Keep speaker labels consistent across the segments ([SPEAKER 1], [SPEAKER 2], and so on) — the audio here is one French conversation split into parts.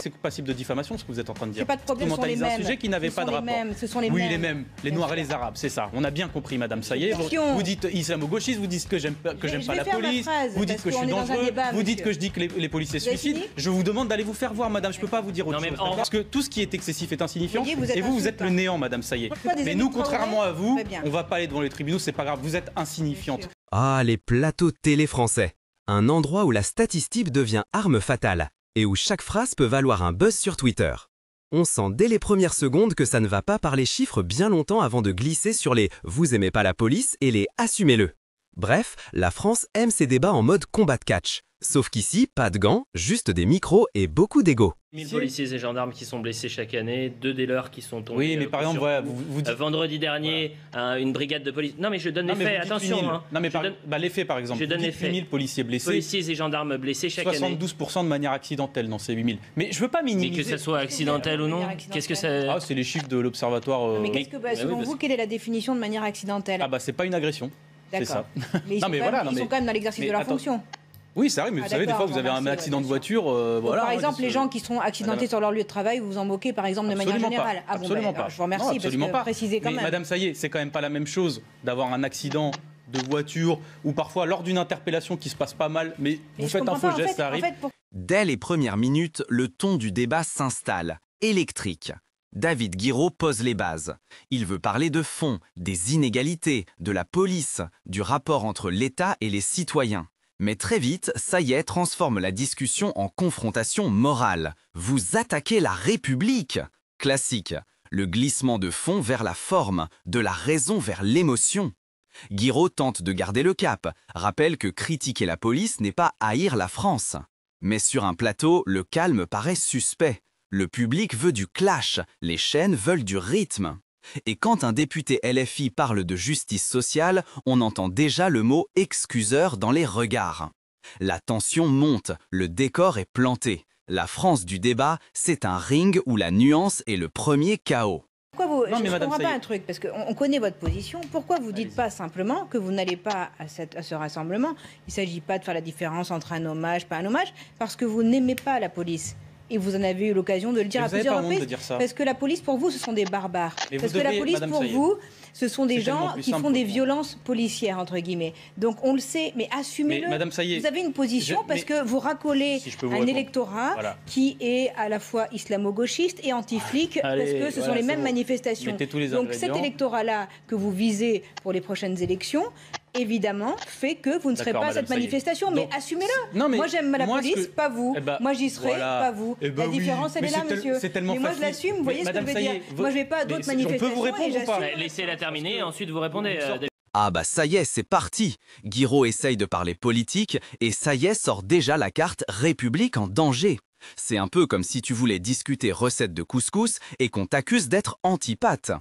[SPEAKER 1] C'est passible de diffamation ce que vous êtes en train de dire.
[SPEAKER 2] Pas de problème, ce sont les mêmes.
[SPEAKER 1] Un sujet qui n'avait pas de rapport.
[SPEAKER 2] Ce sont les mêmes.
[SPEAKER 1] Oui, les mêmes. Les Noirs et les Arabes, c'est ça. On a bien compris, Madame Sayé. Vous dites islamo-gauchiste, vous dites que j'aime pas la police, vous dites que je suis dangereux, vous dites que je dis que les policiers se suicident. Je vous demande d'aller vous faire voir, Madame. Je peux pas vous dire autre chose. Parce que tout ce qui est excessif est insignifiant. Et vous êtes le néant, Madame Sayé. Mais nous, contrairement à vous, on va pas aller devant les tribunaux, c'est pas grave. Vous êtes insignifiante.
[SPEAKER 3] Ah, les plateaux télé français. Un endroit où la statistique devient arme fatale et où chaque phrase peut valoir un buzz sur Twitter. On sent dès les premières secondes que ça ne va pas par les chiffres bien longtemps avant de glisser sur les « vous aimez pas la police » et les « assumez-le ». Bref, la France aime ses débats en mode combat de catch. Sauf qu'ici, pas de gants, juste des micros et beaucoup d'ego.
[SPEAKER 4] 1000 policiers et gendarmes qui sont blessés chaque année, 2 des leurs qui sont tombés.
[SPEAKER 1] Oui, mais par exemple, voilà, vous dites...
[SPEAKER 4] vendredi dernier, une brigade de police. Non, mais je donne les faits, attention. Hein.
[SPEAKER 1] Non, mais les faits, par exemple.
[SPEAKER 4] Je donne les faits.
[SPEAKER 1] 8000 policiers blessés.
[SPEAKER 4] Policiers et gendarmes blessés chaque année.
[SPEAKER 1] 72% de manière accidentelle dans ces 8000. Mais je veux pas minimiser.
[SPEAKER 4] Mais que ça soit accidentel ou non, qu'est-ce que ça.
[SPEAKER 1] Ah, c'est les chiffres de l'Observatoire.
[SPEAKER 2] Mais qu'est-ce que, selon vous, quelle est la définition de manière accidentelle?
[SPEAKER 1] Ah, bah, c'est pas une agression. C'est ça.
[SPEAKER 2] Mais ils sont quand même dans l'exercice de leur fonction.
[SPEAKER 1] Oui, c'est vrai, mais vous savez, des fois, vous avez un accident de voiture. Voilà,
[SPEAKER 2] par exemple, les gens qui sont accidentés sur leur lieu de travail, vous vous en moquez, par exemple, de manière générale.
[SPEAKER 1] Absolument pas.
[SPEAKER 2] Je vous remercie de préciser quand même.
[SPEAKER 1] Madame Sayé, c'est quand même pas la même chose d'avoir un accident de voiture ou parfois lors d'une interpellation qui se passe pas mal, mais vous faites un faux geste, ça arrive.
[SPEAKER 3] Dès les premières minutes, le ton du débat s'installe, électrique. David Guiraud pose les bases. Il veut parler de fond, des inégalités, de la police, du rapport entre l'État et les citoyens. Mais très vite, Sayé transforme la discussion en confrontation morale. Vous attaquez la République! Classique. Le glissement de fond vers la forme, de la raison vers l'émotion. Guiraud tente de garder le cap, rappelle que critiquer la police n'est pas haïr la France. Mais sur un plateau, le calme paraît suspect. Le public veut du clash, les chaînes veulent du rythme. Et quand un député LFI parle de justice sociale, on entend déjà le mot « excuseur » dans les regards. La tension monte, le décor est planté. La France du débat, c'est un ring où la nuance est le premier chaos.
[SPEAKER 2] Pourquoi je ne comprends pas un truc, parce qu'on connaît votre position. Pourquoi vous ne dites pas simplement que vous n'allez pas à ce rassemblement? Il ne s'agit pas de faire la différence entre un hommage, pas un hommage, parce que vous n'aimez pas la police. Et vous en avez eu l'occasion de le dire à plusieurs reprises. Parce que la police, pour vous, ce sont des barbares. Parce que la police, pour vous, ce sont des gens qui font des violences policières, entre guillemets. Donc on le sait, mais assumez-le. Vous avez une position parce que vous racolez un électorat qui est à la fois islamo-gauchiste et anti-flic, parce que ce sont les mêmes manifestations. Donc cet électorat-là que vous visez pour les prochaines élections, évidemment, fait que vous ne serez pas à cette manifestation, mais assumez-le. Moi, j'aime la police, pas vous. Moi, j'y serai, pas vous. La différence, elle est là, monsieur. Mais moi, je l'assume, vous voyez ce que je veux dire. Moi, je ne vais pas à d'autres manifestations.
[SPEAKER 1] On peut vous répondre ou pas?
[SPEAKER 4] Laissez-la terminer et ensuite vous répondez.
[SPEAKER 3] Ah bah ça y est, c'est parti. Guiraud essaye de parler politique et ça y est sort déjà la carte République en danger. C'est un peu comme si tu voulais discuter recette de couscous et qu'on t'accuse d'être antipathe.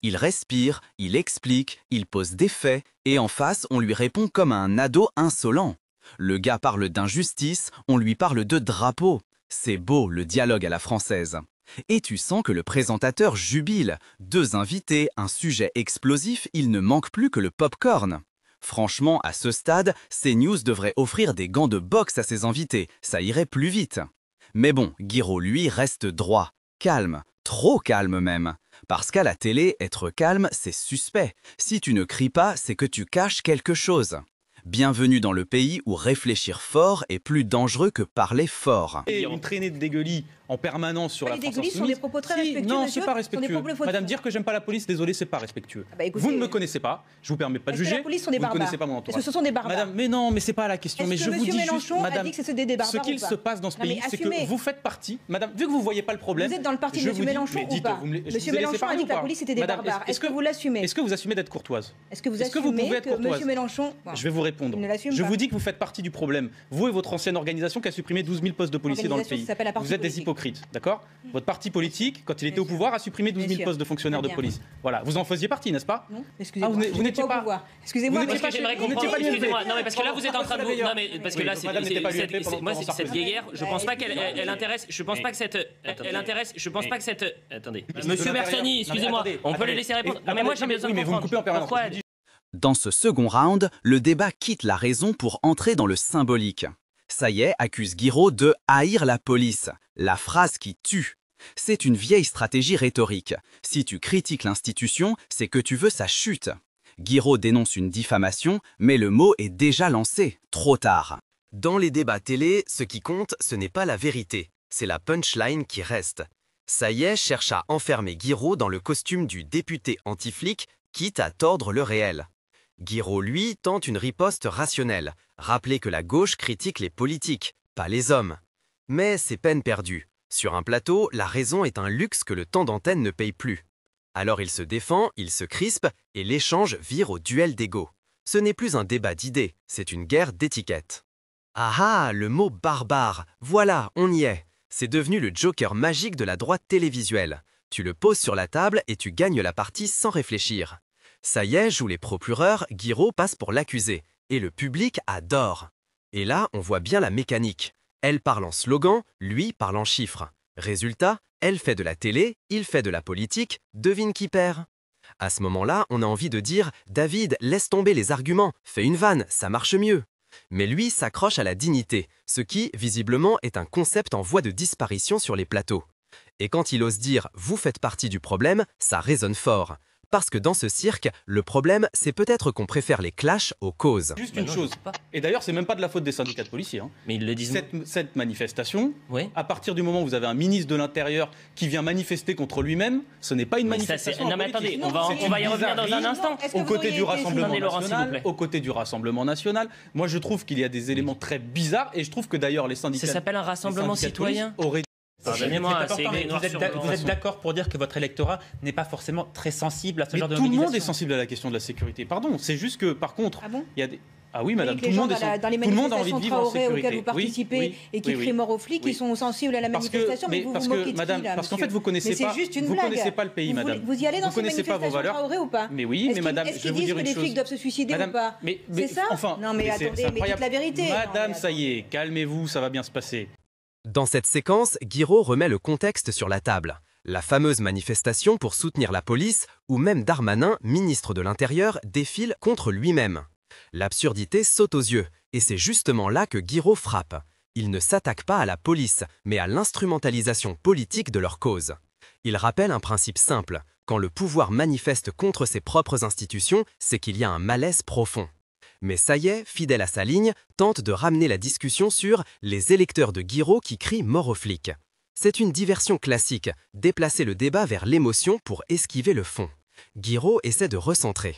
[SPEAKER 3] Il respire, il explique, il pose des faits, et en face, on lui répond comme à un ado insolent. Le gars parle d'injustice, on lui parle de drapeau. C'est beau, le dialogue à la française. Et tu sens que le présentateur jubile. 2 invités, un sujet explosif, il ne manque plus que le pop-corn. Franchement, à ce stade, CNews devrait offrir des gants de boxe à ses invités, ça irait plus vite. Mais bon, Guiraud, lui, reste droit. Calme, trop calme même. Parce qu'à la télé, être calme, c'est suspect. Si tu ne cries pas, c'est que tu caches quelque chose. Bienvenue dans le pays où réfléchir fort est plus dangereux que parler fort.
[SPEAKER 1] Et une traînée de dégueulis en permanence sur la France
[SPEAKER 2] insoumise. Sont des propos très respectueux,
[SPEAKER 1] non,
[SPEAKER 2] monsieur.
[SPEAKER 1] C'est pas respectueux. Madame, dire que j'aime pas la police, désolé, c'est pas respectueux. Vous ne me connaissez pas, je vous permets pas de juger.
[SPEAKER 2] La police sont des barbares.
[SPEAKER 1] Vous ne connaissez pas mon entourage.
[SPEAKER 2] Est-ce que ce sont des barbares?
[SPEAKER 1] Madame, mais non, mais c'est pas la question. Mais je vous dis juste, madame, ce qu'il se passe dans ce pays, c'est que vous faites partie. Madame, vu que vous voyez pas le problème,
[SPEAKER 2] vous êtes dans le parti de M. Mélenchon ou pas? Monsieur Mélenchon a dit que la police était des barbares. Est-ce que vous l'assumez?
[SPEAKER 1] Est-ce que vous assumez d'être courtoise?
[SPEAKER 2] Est-ce que vous assumez que M. Mélenchon?
[SPEAKER 1] Je vais vous répondre. Je vous dis que vous faites partie du problème. Vous et votre ancienne organisation qui a supprimé 12 000 postes de policiers dans le pays. Vous êtes des hypocrites, d'accord? Votre parti politique, quand il était au pouvoir, a supprimé 12 000 postes de fonctionnaires de police. Voilà, vous en faisiez partie, n'est-ce pas?
[SPEAKER 2] Non, excusez-moi. Vous n'étiez pas au pouvoir. Excusez-moi,
[SPEAKER 4] parce que j'aimerais comprendre. Excusez-moi, non mais parce que là vous êtes en train de vous. Non mais parce que là cette guéguerre, je pense pas qu'elle intéresse. Je pense pas que cette. Elle intéresse. Je pense pas que cette. Attendez. Monsieur Bersani, excusez-moi. On peut le laisser répondre. Non mais moi j'ai besoin de comprendre. Pourquoi?
[SPEAKER 3] Dans ce second round, le débat quitte la raison pour entrer dans le symbolique. Sayet accuse Guiraud de « haïr la police », la phrase qui tue. C'est une vieille stratégie rhétorique. Si tu critiques l'institution, c'est que tu veux sa chute. Guiraud dénonce une diffamation, mais le mot est déjà lancé, trop tard. Dans les débats télé, ce qui compte, ce n'est pas la vérité, c'est la punchline qui reste. Sayet cherche à enfermer Guiraud dans le costume du député anti-flic, quitte à tordre le réel. Guiraud, lui, tente une riposte rationnelle, rappeler que la gauche critique les politiques, pas les hommes. Mais c'est peine perdue. Sur un plateau, la raison est un luxe que le temps d'antenne ne paye plus. Alors il se défend, il se crispe, et l'échange vire au duel d'ego. Ce n'est plus un débat d'idées, c'est une guerre d'étiquettes. Ah ah, le mot barbare, voilà, on y est. C'est devenu le joker magique de la droite télévisuelle. Tu le poses sur la table et tu gagnes la partie sans réfléchir. Sayet joue les procureurs, Guiraud passe pour l'accusé. Et le public adore. Et là, on voit bien la mécanique. Elle parle en slogan, lui parle en chiffres. Résultat, elle fait de la télé, il fait de la politique, devine qui perd. À ce moment-là, on a envie de dire « David, laisse tomber les arguments, fais une vanne, ça marche mieux ». Mais lui s'accroche à la dignité, ce qui, visiblement, est un concept en voie de disparition sur les plateaux. Et quand il ose dire « vous faites partie du problème », ça résonne fort. Parce que dans ce cirque, le problème, c'est peut-être qu'on préfère les clashs aux causes.
[SPEAKER 1] Juste une chose, et d'ailleurs, c'est même pas de la faute des syndicats de policiers. Hein.
[SPEAKER 4] Mais ils le disent.
[SPEAKER 1] Cette manifestation, oui. À partir du moment où vous avez un ministre de l'Intérieur qui vient manifester contre lui-même, ce n'est pas une manifestation.
[SPEAKER 4] Non mais attendez, on va y revenir dans un instant.
[SPEAKER 1] Aux côtés du Rassemblement national, moi je trouve qu'il y a des éléments très bizarres, et je trouve que d'ailleurs les syndicats...
[SPEAKER 4] Ça s'appelle un rassemblement citoyen
[SPEAKER 5] Vous êtes d'accord pour dire que votre électorat n'est pas forcément très sensible à ce genre de mobilisation?
[SPEAKER 1] Tout le monde est sensible à la question de la sécurité. Pardon, c'est juste que par contre, il y a des... Ah oui, madame,
[SPEAKER 2] tout le monde a envie de vivre en sécurité. Auxquelles vous participez et qui crient mort aux flics, ils sont sensibles à la manifestation, mais vous vous moquez de qui, là,
[SPEAKER 1] parce qu'en fait, vous connaissez pas le pays, madame.
[SPEAKER 2] Vous y allez dans ces manifestations Traoré ou pas?
[SPEAKER 1] Mais oui, mais madame, je vais vous dire une chose.
[SPEAKER 2] Est-ce qu'ils disent que les flics doivent se suicider ou pas? C'est ça? Non mais attendez, mais dites la vérité.
[SPEAKER 1] Madame, ça y est, calmez-vous, ça va bien se passer.
[SPEAKER 3] Dans cette séquence, Guiraud remet le contexte sur la table. La fameuse manifestation pour soutenir la police, où même Darmanin, ministre de l'Intérieur, défile contre lui-même. L'absurdité saute aux yeux, et c'est justement là que Guiraud frappe. Il ne s'attaque pas à la police, mais à l'instrumentalisation politique de leur cause. Il rappelle un principe simple. Quand le pouvoir manifeste contre ses propres institutions, c'est qu'il y a un malaise profond. Mais Sayet, fidèle à sa ligne, tente de ramener la discussion sur les électeurs de Guiraud qui crient mort aux flics. C'est une diversion classique, déplacer le débat vers l'émotion pour esquiver le fond. Guiraud essaie de recentrer.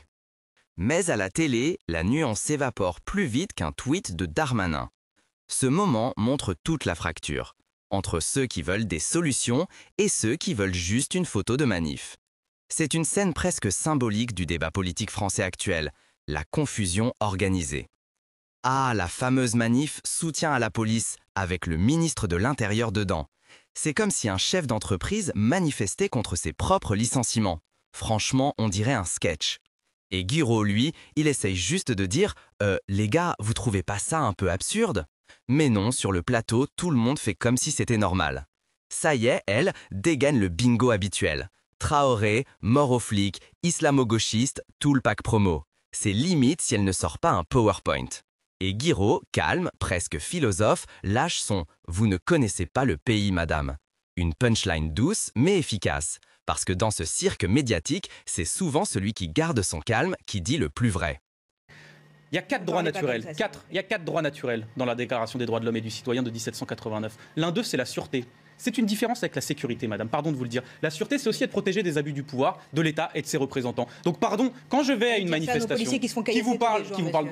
[SPEAKER 6] Mais à la télé, la nuance s'évapore plus vite qu'un tweet de Darmanin. Ce moment montre toute la fracture, entre ceux qui veulent des solutions et ceux qui veulent juste une photo de manif. C'est une scène presque symbolique du débat politique français actuel, la confusion organisée. Ah, la fameuse manif soutien à la police, avec le ministre de l'Intérieur dedans. C'est comme si un chef d'entreprise manifestait contre ses propres licenciements. Franchement, on dirait un sketch. Et Guiraud, lui, il essaye juste de dire « Les gars, vous trouvez pas ça un peu absurde ?» Mais non, sur le plateau, tout le monde fait comme si c'était normal. Sayet, elle, dégaine le bingo habituel. Traoré, mort aux flics, islamo-gauchiste, tout le pack promo. C'est limite si elle ne sort pas un PowerPoint. Et Guiraud, calme, presque philosophe, lâche son « Vous ne connaissez pas le pays, madame ». Une punchline douce mais efficace. Parce que dans ce cirque médiatique, c'est souvent celui qui garde son calme qui dit le plus vrai.
[SPEAKER 1] Il y a 4 droits naturels. Il y a 4 droits naturels dans la Déclaration des droits de l'homme et du citoyen de 1789. L'un d'eux, c'est la sûreté. C'est une différence avec la sécurité, madame, pardon de vous le dire. La sûreté, c'est aussi être protégé des abus du pouvoir, de l'État et de ses représentants. Donc, pardon, quand je vais à une manifestation
[SPEAKER 2] qui vous parle...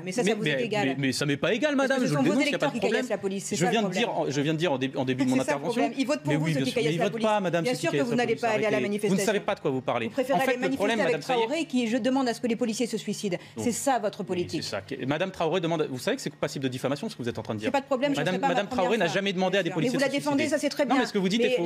[SPEAKER 1] Mais ça vous est égal. Mais ça m'est pas égal, madame, je le dénonce, il n'y a pas de problème. Je viens de dire en début de mon intervention...
[SPEAKER 2] Ils votent pour vous, ceux qui caillassent la police.
[SPEAKER 1] Pas, madame,
[SPEAKER 2] bien sûr que vous n'allez pas aller à la manifestation.
[SPEAKER 1] Vous ne savez pas de quoi vous parlez.
[SPEAKER 2] Vous préférez aller manifester avec Traoré qui, je demande à ce que les policiers se suicident. C'est ça, votre politique.
[SPEAKER 1] C'est ça. Madame Traoré demande... Vous savez que c'est passible de diffamation, ce que vous êtes en train de dire.
[SPEAKER 2] Pas de problème,
[SPEAKER 1] Madame Traoré n'a jamais demandé à des policiers de se suicider.
[SPEAKER 2] Mais vous la défendez, ça c'est très bien.
[SPEAKER 1] Non, mais ce que vous dites est faux.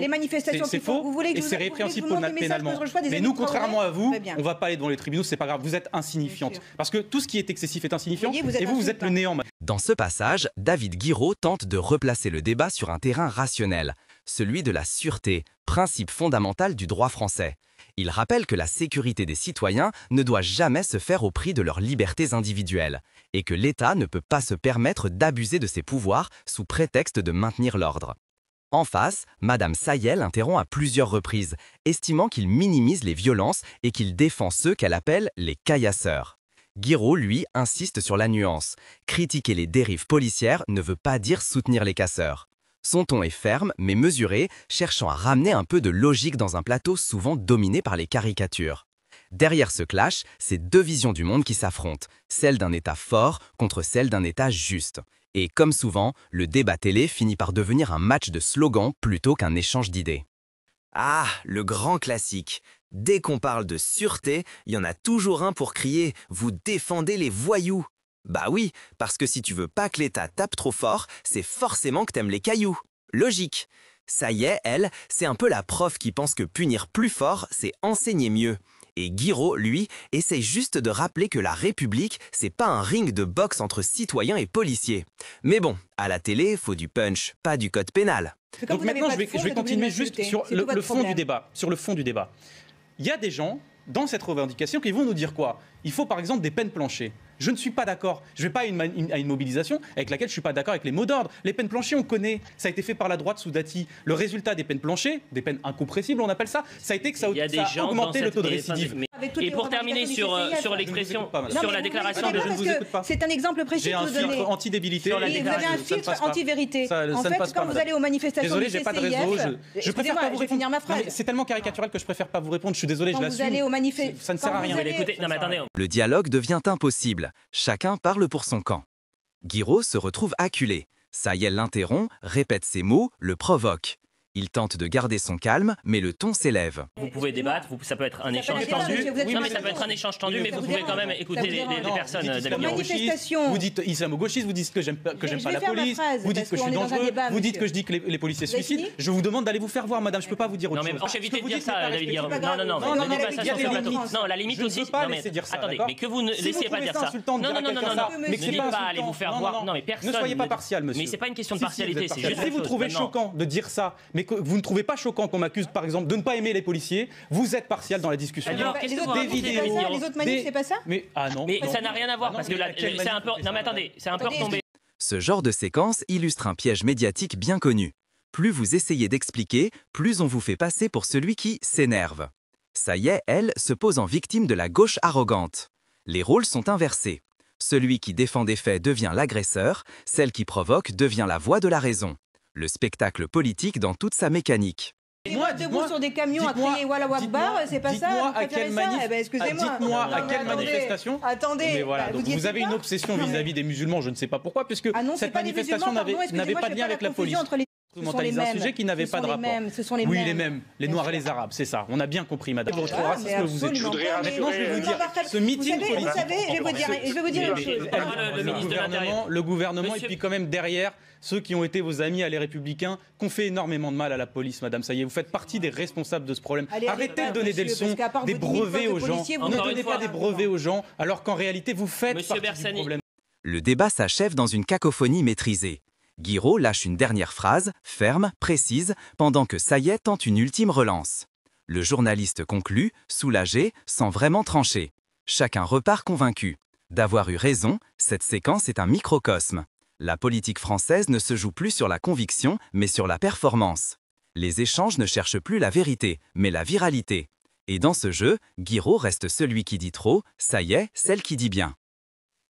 [SPEAKER 1] C'est faux et c'est répréhensible pénalement. Mais nous, contrairement à vous, on ne va pas aller devant les tribunaux, c'est pas grave, vous êtes insignifiante. Parce que tout ce qui est excessif est insignifiant et vous êtes le néant.
[SPEAKER 3] Dans ce passage, David Guiraud tente de replacer le débat sur un terrain rationnel.
[SPEAKER 6] celui de la sûreté, principe fondamental du droit français. Il rappelle que la sécurité des citoyens ne doit jamais se faire au prix de leurs libertés individuelles et que l'État ne peut pas se permettre d'abuser de ses pouvoirs sous prétexte de maintenir l'ordre. En face, Madame Sayet l'interrompt à plusieurs reprises, estimant qu'il minimise les violences et qu'il défend ceux qu'elle appelle les caillasseurs. Guiraud, lui, insiste sur la nuance. Critiquer les dérives policières ne veut pas dire soutenir les casseurs. Son ton est ferme, mais mesuré, cherchant à ramener un peu de logique dans un plateau souvent dominé par les caricatures. Derrière ce clash, c'est deux visions du monde qui s'affrontent, celle d'un État fort contre celle d'un État juste. Et comme souvent, le débat télé finit par devenir un match de slogans plutôt qu'un échange d'idées.
[SPEAKER 7] Ah, le grand classique. Dès qu'on parle de sûreté, il y en a toujours un pour crier « Vous défendez les voyous !» Bah oui, parce que si tu veux pas que l'État tape trop fort, c'est forcément que t'aimes les cailloux. Logique. Sayet, elle, c'est un peu la prof qui pense que punir plus fort, c'est enseigner mieux. Et Guiraud, lui, essaye juste de rappeler que la République, c'est pas un ring de boxe entre citoyens et policiers. Mais bon, à la télé, faut du punch, pas du code pénal.
[SPEAKER 1] Donc maintenant, je vais continuer juste sur le fond du débat. Sur le fond du débat. Il y a des gens, dans cette revendication, qui vont nous dire quoi? Il faut par exemple des peines planchées. Je ne suis pas d'accord. Je ne vais pas à une mobilisation avec laquelle je ne suis pas d'accord avec les mots d'ordre. Les peines planchées, on connaît. Ça a été fait par la droite sous Dati. Le résultat des peines planchées, des peines incompressibles, on appelle ça, ça a été que ça a augmenté le taux de récidive.
[SPEAKER 4] Et pour terminer sur l'expression, sur la déclaration de...
[SPEAKER 2] Je ne vous écoute pas. C'est un exemple précis que vous donnez.
[SPEAKER 1] J'ai un filtre anti-débilité.
[SPEAKER 2] Vous avez un filtre anti-vérité. En fait, quand vous allez aux manifestations du CCIF...
[SPEAKER 1] Désolé, j'ai pas de réseau. Je préfère pas vous
[SPEAKER 2] finir ma phrase.
[SPEAKER 1] C'est tellement caricatural que je préfère pas vous répondre. Je suis désolé, je l'assume. Ça ne sert à rien.
[SPEAKER 6] Le dialogue devient impossible. Chacun parle pour son camp. Guiraud se retrouve acculé. Sayet l'interrompt, répète ses mots, le provoque. Il tente de garder son calme, mais le ton s'élève.
[SPEAKER 4] Vous pouvez débattre, ça peut être un échange tendu. Non, mais ça peut être un échange tendu, mais vous pouvez quand même écouter les personnes.
[SPEAKER 1] Vous dites islamo-gauchiste, vous dites que j'aime pas la police, vous dites que je suis dangereux, vous dites que je dis que les policiers se suicident. Je vous demande d'aller vous faire voir, madame, je peux pas vous dire autre chose.
[SPEAKER 4] Non, mais évitez de dire ça, David Guiraud. Non, ne dites pas ça sur ce plateau. Non, la limite aussi. Attendez, mais que vous ne laissiez pas dire ça. Non, ne dites pas aller vous faire voir. Non, mais personne.
[SPEAKER 1] Ne soyez pas partial, monsieur.
[SPEAKER 4] Mais c'est pas une question de partialité, c'est juste.
[SPEAKER 1] Si vous trouvez choquant de dire ça, mais que vous ne trouvez pas choquant qu'on m'accuse, par exemple, de ne pas aimer les policiers, vous êtes partial dans la discussion.
[SPEAKER 4] Alors,
[SPEAKER 2] les autres manifs, c'est pas ça?
[SPEAKER 1] Mais non.
[SPEAKER 4] Mais ça n'a rien à voir, parce que c'est un peu... Non mais attendez, c'est un peu retombé.
[SPEAKER 6] Ce genre de séquence illustre un piège médiatique bien connu. Plus vous essayez d'expliquer, plus on vous fait passer pour celui qui s'énerve. Sayet, elle, se pose en victime de la gauche arrogante. Les rôles sont inversés. Celui qui défend des faits devient l'agresseur, celle qui provoque devient la voix de la raison. Le spectacle politique dans toute sa mécanique.
[SPEAKER 2] Moi, debout sur des camions à crier Wallah Akbar, c'est pas ça?
[SPEAKER 1] Dites-moi à quelle manifestation.
[SPEAKER 2] Attendez,
[SPEAKER 1] vous avez une obsession vis-à-vis des musulmans, je ne sais pas pourquoi, puisque cette manifestation n'avait pas de lien avec la police. Instrumentalise un sujet qui n'avait pas de rapport. Oui, les mêmes, les Noirs et les Arabes, c'est ça. On a bien compris, madame. Votre racisme, vous êtes. Maintenant, je vais vous dire, ce meeting politique.
[SPEAKER 2] Je vais vous dire une chose.
[SPEAKER 1] Le gouvernement, et puis quand même derrière, ceux qui ont été vos amis, les Républicains, qui ont fait énormément de mal à la police, madame Sayet. Vous faites partie des responsables de ce problème. Arrêtez de donner des leçons, des brevets aux gens. Ne donnez pas des brevets aux gens, alors qu'en réalité, vous faites partie du problème.
[SPEAKER 6] Le débat s'achève dans une cacophonie maîtrisée. Guiraud lâche une dernière phrase, ferme, précise, pendant que Sayet tente une ultime relance. Le journaliste conclut, soulagé, sans vraiment trancher. Chacun repart convaincu. D'avoir eu raison, cette séquence est un microcosme. La politique française ne se joue plus sur la conviction, mais sur la performance. Les échanges ne cherchent plus la vérité, mais la viralité. Et dans ce jeu, Guiraud reste celui qui dit trop, Sayet, celle qui dit bien.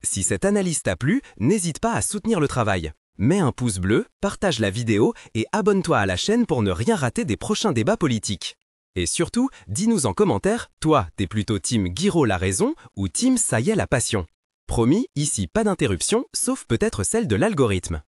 [SPEAKER 6] Si cette analyse t'a plu, n'hésite pas à soutenir le travail. Mets un pouce bleu, partage la vidéo et abonne-toi à la chaîne pour ne rien rater des prochains débats politiques. Et surtout, dis-nous en commentaire, toi, t'es plutôt team Guiraud la raison ou team Sayet la passion. Promis, ici pas d'interruption, sauf peut-être celle de l'algorithme.